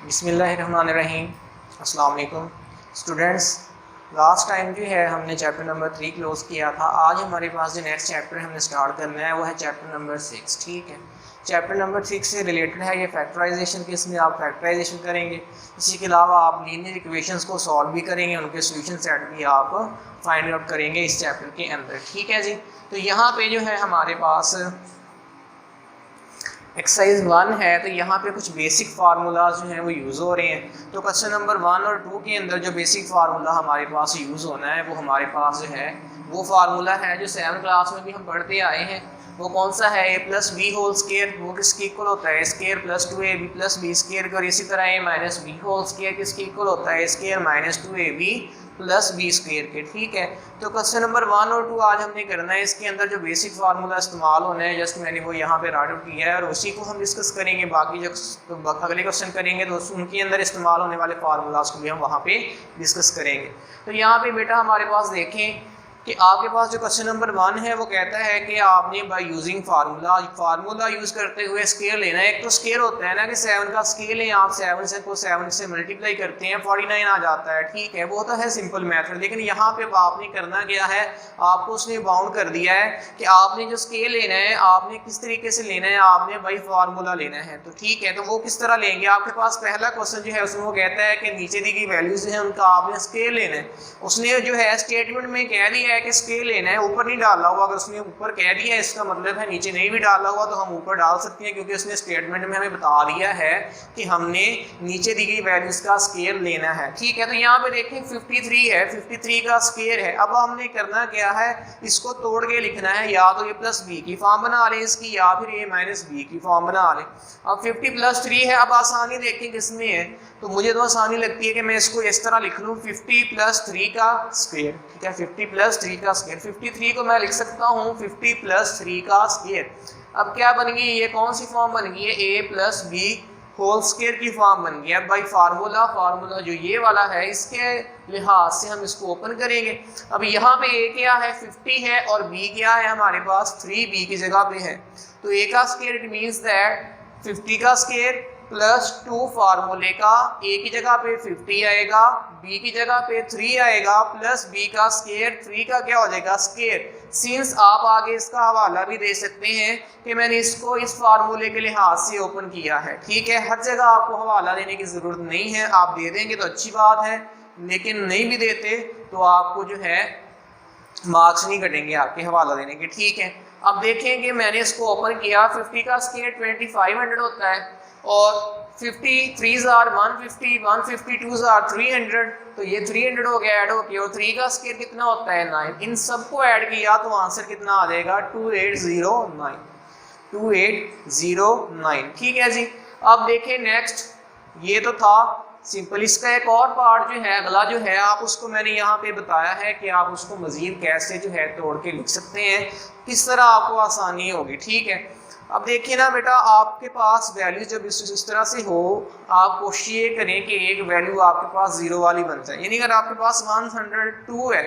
बिस्मिल्लाहिर्रहमानिर्रहीम। अस्सलाम वालेकुम स्टूडेंट्स। लास्ट टाइम जो है हमने चैप्टर नंबर 3 क्लोज किया था। आज हमारे पास जो नेक्स्ट चैप्टर हमने स्टार्ट करना है वो है चैप्टर नंबर 6। ठीक है, चैप्टर नंबर 6 से रिलेटेड है ये फैक्टराइजेशन के। इसमें आप फैक्टराइजेशन करेंगे, इसी के अलावा आप लीनियर इक्वेशंस को सॉल्व भी करेंगे, उनके सॉल्यूशन सेट भी आप फाइंड आउट करेंगे इस चैप्टर के अंदर। ठीक है जी, तो यहाँ पे जो है हमारे पास एक्सरसाइज 1 है, तो यहाँ पे कुछ बेसिक फार्मूलाज जो हैं वो यूज़ हो रहे हैं। तो क्वेश्चन नंबर 1 और 2 के अंदर जो बेसिक फार्मूला हमारे पास यूज़ होना है वो हमारे पास जो है वो फार्मूला है जो 7 क्लास में भी हम पढ़ते आए हैं। वो कौन सा है? a plus B whole square. वो किसके इक्वल होता है? Square plus 2ab plus B square. और इसी तरह a minus B whole square किसके इक्वल होता है? Square minus 2ab plus B square के। ठीक है, तो क्वेश्चन नंबर 1 और 2 आज हमने करना है। इसके अंदर जो बेसिक फार्मूला इस्तेमाल होना है जस्ट मैंने वो यहाँ पे राइट आउट किया है और उसी को हम डिस्कस करेंगे। बाकी जो अगले क्वेश्चन करेंगे तो उनके अंदर इस्तेमाल होने वाले फार्मूलाज को भी हम वहाँ पे डिस्कस करेंगे। तो यहाँ पे बेटा हमारे पास देखें कि आपके पास जो क्वेश्चन नंबर 1 है वो कहता है कि आपने बाय यूजिंग फार्मूला यूज़ करते हुए स्केयर लेना है। एक तो स्केयर होता है ना कि 7 का स्केल है, आप 7 से मल्टीप्लाई करते हैं 49 आ जाता है। ठीक है, वो तो है सिंपल मेथड, लेकिन यहाँ पे आपने करना क्या है, आपको उसने बाउंड कर दिया है कि आपने जो स्केल लेना है आपने किस तरीके से लेना है, आपने बाई फार्मूला लेना है। तो ठीक है, तो वो किस तरह लेंगे? आपके पास पहला क्वेश्चन जो है उसमें वो कहता है कि नीचे दी गई वैल्यूज हैं उनका आपने स्केल लेना है। उसने जो है स्टेटमेंट में कह दिया कि स्केल लेना है, ऊपर नहीं डाला हुआ। अगर उसने ऊपर कह दिया है इसका मतलब है नीचे नहीं भी डाला हुआ, तो हम ऊपर डाल सकते हैं क्योंकि उसने स्टेटमेंट में हमें बता दिया है कि हमने नीचे दी गई वैल्यूज का स्केल लेना है। ठीक है, तो यहाँ पे देखें 53 है, 53 का स्केल है। अब हमने करना क्या है, इसको तोड़ के लिखना है, या तो a प्लस बी की फॉर्म बना लें इसकी, या फिर a माइनस बी की फॉर्म बना लें। अब 50 प्लस 3 है। अब आसानी देखें किसमें है, तो मुझे तो आसानी लगती है कि मैं इसको इस तरह लिख लूँ 50 प्लस 3 का स्क्वायर। ठीक है, 50 प्लस 3 का स्क्वायर। 53 को मैं लिख सकता हूँ 50 प्लस 3 का स्क्वायर। अब क्या बन गई, ये कौन सी फॉर्म बन गई है? a plus B whole square की फॉर्म बन गई है। अब भाई फार्मूला जो ये वाला है इसके लिहाज से हम इसको ओपन करेंगे। अब यहाँ पे a क्या है? 50 है, और b क्या है हमारे पास? 3b की जगह पे है। तो a का स्क्वायर इट मीन्स दैट 50 का स्क्वायर प्लस 2 फार्मूले का, a की जगह पे 50 आएगा, b की जगह पे 3 आएगा, प्लस b का स्क्वायर 3 का क्या हो जाएगा? स्क्वायर। सिंस आप आगे इसका हवाला भी दे सकते हैं कि मैंने इसको इस फार्मूले के लिहाज से ओपन किया है। ठीक है, हर जगह आपको हवाला देने की ज़रूरत नहीं है, आप दे देंगे तो अच्छी बात है, लेकिन नहीं भी देते तो आपको जो है मार्क्स नहीं कटेंगे आपके हवाला देने के। ठीक है, अब देखेंगे मैंने इसको ओपन किया, 50 का स्क्वायर 2500 होता है, और 53 आर 150, 152 आर 300, तो ये 300 हो गया ऐड हो गया। और 3 का स्क्वायर कितना होता है? 9। इन सबको ऐड किया तो आंसर कितना आ जाएगा? 2809, 2809। ठीक है जी, अब देखें नेक्स्ट, ये तो था सिंपल। इसका एक और पार्ट जो है अगला जो है, आप उसको मैंने यहाँ पे बताया है कि आप उसको मजीद कैसे जो है तोड़ के लिख सकते हैं, किस तरह आपको आसानी होगी। ठीक है, अब देखिए ना बेटा, आपके पास वैल्यू जब इस तरह से हो, आप कोशिश ये करें कि एक वैल्यू आपके पास 0 वाली बन जाए। यानी अगर आपके पास 102 है,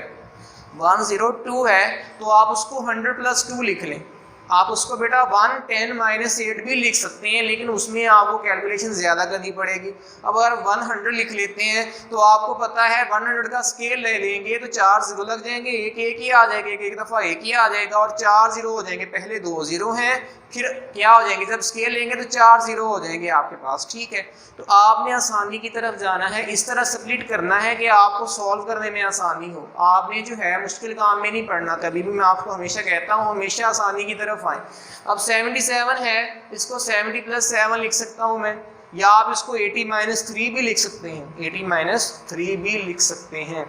102 है, तो आप उसको 100 प्लस 2 लिख लें। आप उसको बेटा 110 माइनस 8 भी लिख सकते हैं, लेकिन उसमें आपको कैलकुलेशन ज़्यादा करनी पड़ेगी। अब अगर 100 लिख लेते हैं तो आपको पता है 100 का स्केल ले लेंगे तो 4 0 लग जाएंगे, एक ही आ जाएगा, एक दफ़ा एक ही आ जाएगा, और 4 0 हो जाएंगे। पहले 2 0 हैं, फिर क्या हो जाएंगे, जब स्केल लेंगे तो 4 0 हो जाएंगे आपके पास। ठीक है, तो आपने आसानी की तरफ जाना है, इस तरह स्प्लिट करना है कि आपको सॉल्व करने में आसानी हो। आपने जो है मुश्किल काम में नहीं पढ़ना, कभी भी मैं आपको हमेशा कहता हूँ हमेशा आसानी की तरफ आए। अब 77 है, इसको 70 प्लस 7 लिख सकता हूँ मैं, या आप इसको 80 माइनस 3 भी लिख सकते हैं, 80 माइनस 3 भी लिख सकते हैं।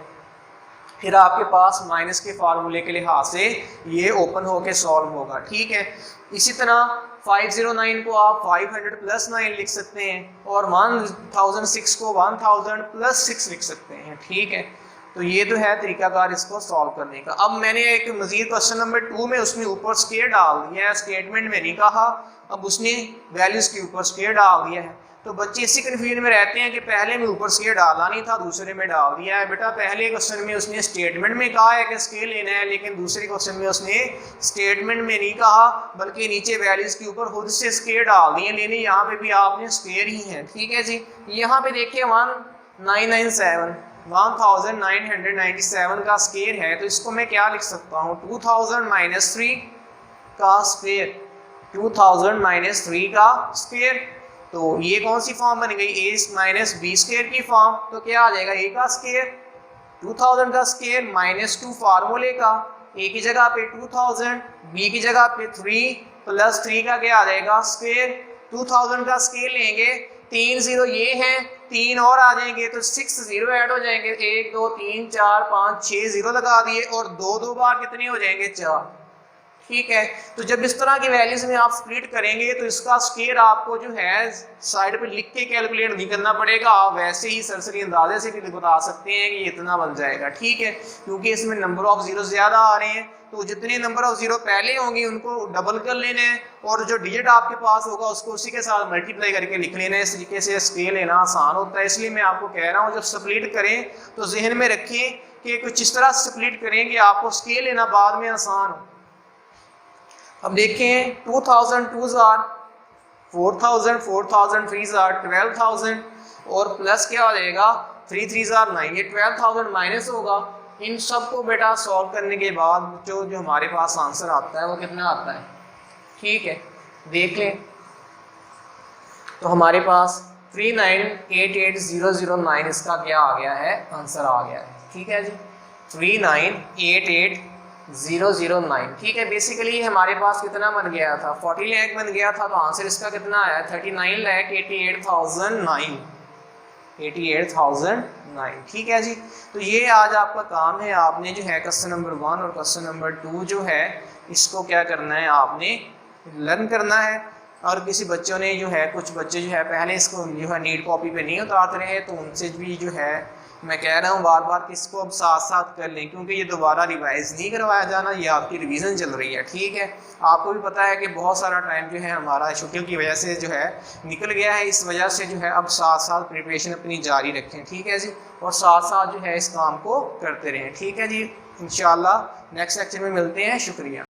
फिर आपके पास माइनस के फार्मूले के लिहाज से ये ओपन होके सॉल्व होगा। ठीक है, इसी तरह 509 को आप 500 प्लस 9 लिख सकते हैं, और 1006 को 1000 प्लस 6 लिख सकते हैं। ठीक है, तो ये तो है तरीकाकार इसको सॉल्व करने का। अब मैंने एक मजीद क्वेश्चन नंबर 2 में उसने ऊपर स्क्वायर डाल दिया है, स्टेटमेंट में नहीं कहा, अब उसने वैल्यूज के ऊपर स्क्वायर डाल दिया है। तो बच्चे इसी कन्फ्यूजन में रहते हैं कि पहले में ऊपर स्केल डाला नहीं था, दूसरे में डाल दिया है। बेटा पहले क्वेश्चन में उसने स्टेटमेंट में कहा है कि स्केल लेना है, लेकिन दूसरे क्वेश्चन में उसने स्टेटमेंट में नहीं कहा, बल्कि नीचे वैल्यूज के ऊपर खुद से स्केल डाल दिए, लेने यहाँ पे भी आपने स्केल ही है। ठीक है जी, यहाँ पे देखिए 1997 का स्केल है, तो इसको मैं क्या लिख सकता हूँ, 2000 - 3 का स्क्वायर, 2000 - 3 का स्क्वायर। तो ये कौन सी फॉर्म बन गई, a - b स्क्वायर की फॉर्म। तो क्या आ जाएगा, a का स्क्वायर 2000 का स्क्वायर -2 फार्मूले का, a की जगह पे 2000, b की जगह पे 3 + 3 का क्या आ जाएगा स्क्वायर। 2000 का स्क्वायर लेंगे, 3 0 ये हैं, 3 और आ जाएंगे तो 6 0 ऐड हो जाएंगे, 1 2 3 4 5 6 0 लगा दिए, और 2 बार कितने हो जाएंगे, 4। ठीक है, तो जब इस तरह की वैल्यूज में आप स्प्लिट करेंगे तो इसका स्क्वायर आपको जो है साइड पे लिख के कैलकुलेट नहीं करना पड़ेगा, आप वैसे ही सरसरी अंदाजे से भी बता सकते हैं कि इतना बन जाएगा। ठीक है, क्योंकि इसमें नंबर ऑफ जीरो ज़्यादा आ रहे हैं, तो जितने नंबर ऑफ जीरो पहले होंगे उनको डबल कर लेना है, और जो डिजिट आपके पास होगा उसको उसी के साथ मल्टीप्लाई करके लिख लेना है। इस तरीके से स्केल लेना आसान होता है। इसलिए मैं आपको कह रहा हूँ जब स्प्लिट करें तो जहन में रखें कि कुछ इस तरह स्प्लिट करें कि आपको स्केल लेना बाद में आसान हो। अब देखें 2000 2s are 4000, 4000 3s are 12000, और प्लस क्या हो जाएगा 3 3s are 9, ये 12000 माइनस होगा। इन सब को बेटा सॉल्व करने के बाद जो हमारे पास आंसर आता है वो कितना आता है। ठीक है, देख लें, तो हमारे पास 3988009 इसका क्या आ गया है, आंसर आ गया है। ठीक है जी, 3988009। ठीक है, बेसिकली हमारे पास कितना बन गया था, 40 लाख बन गया था, तो आंसर इसका कितना आया, 39,88,009। ठीक है जी, तो ये आज आपका काम है, आपने जो है क्वेश्चन नंबर 1 और क्वेश्चन नंबर 2 जो है इसको क्या करना है, आपने लर्न करना है। और किसी बच्चों ने जो है, कुछ बच्चे जो है पहले इसको जो है नीड कॉपी पे नहीं उतारते रहे, तो उनसे भी जो है मैं कह रहा हूँ बार बार कि इसको अब साथ साथ कर लें, क्योंकि ये दोबारा रिवाइज नहीं करवाया जाना, ये आपकी रिवीजन चल रही है। ठीक है, आपको भी पता है कि बहुत सारा टाइम जो है हमारा छुट्टियों की वजह से जो है निकल गया है, इस वजह से जो है अब साथ साथ प्रिपरेशन अपनी जारी रखें। ठीक है जी, और साथ साथ जो है इस काम को करते रहें। ठीक है जी, इंशाल्लाह नेक्स्ट लेक्चर में मिलते हैं। शुक्रिया।